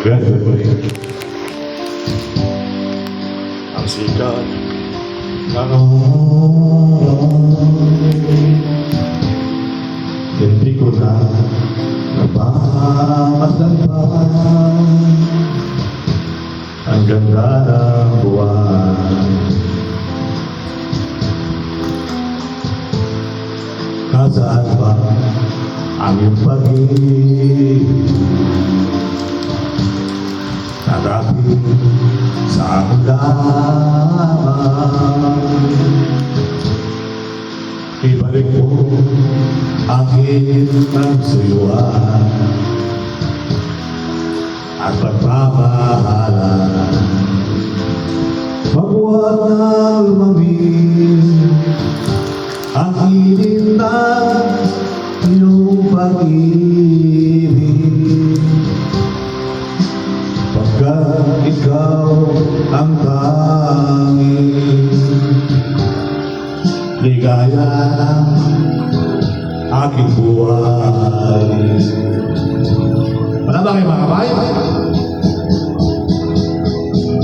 Gagawin ang sikat ng araw. Hindi ko na napapasantan ang ganda ng buwan. Nasaan ba ang iyong pag-ibig? Narapit sa aking lamang. Ibalik mo aking pagsuyuan at pagmamahalan. Maghuwag na lumamig ang init ng iyong pag-ibig, pagkat ikaw ang tanging ligaya ng aking buhay. Wala ba kayo mga kabayan?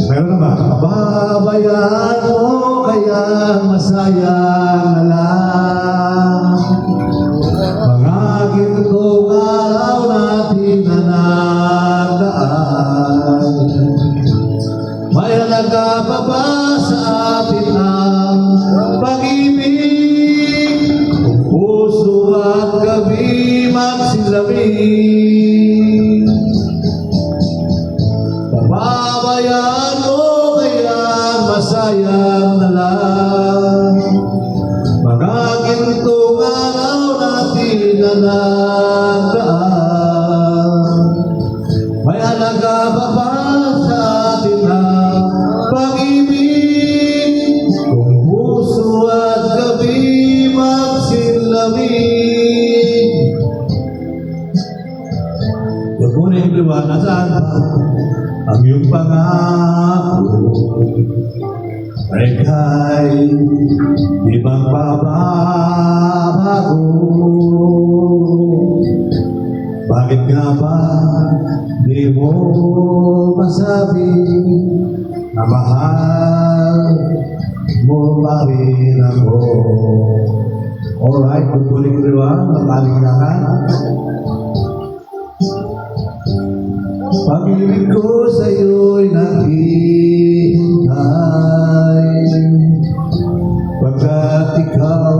Meron na ba? Babayaan mo kaya masayang na lang mga gintong araw natin na nagdaan. May halaga pa ba sa atin ang pag-ibig? Kung puso at gabi magsilamig, pababayaan mo kaya masayang na lang mga gintong araw natin na nagdaan. May halaga pa ba sa atin ang pag-ibig? Kung puso at gabi magsilamig. Huwag mo na ibliwan, nasaan ba ang iyong pangako? Ay kay ibang pababago. Bakit nga ba di mo masabi na mahal mo pa rin ako? Alright, tutuloy ko diba ang palingahan? Pag-ibig ko sa'yo'y naghihintay, pagkat ikaw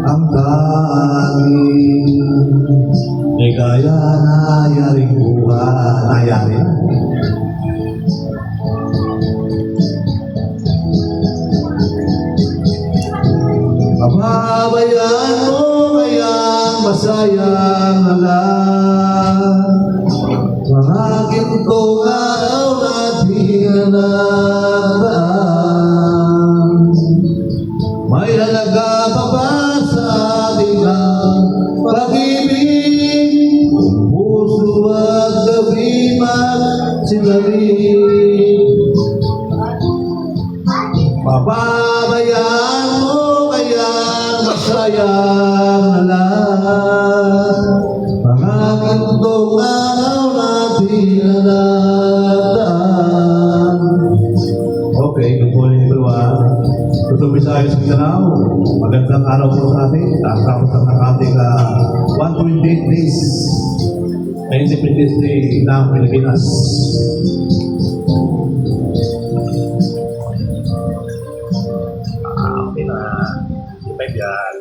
ang tanging ligaya na yaring buhay. Nayari na. Pababayaan mo kayang masayang na lang mga gintong araw natin na nagdaan. May halaga pa ba sa ating ang pag-ibig? Kung puso at gabi magsilamig, pababayaan mo kaya masayang na lang mga gintong araw natin na nagdaan. Okay, good morning everyone. Tutong Visayas Mindanao, magandang araw po sa atin. Tapos ang ating 128 days na Independence Day ng Pilipinas. Okay na. Di ba yan?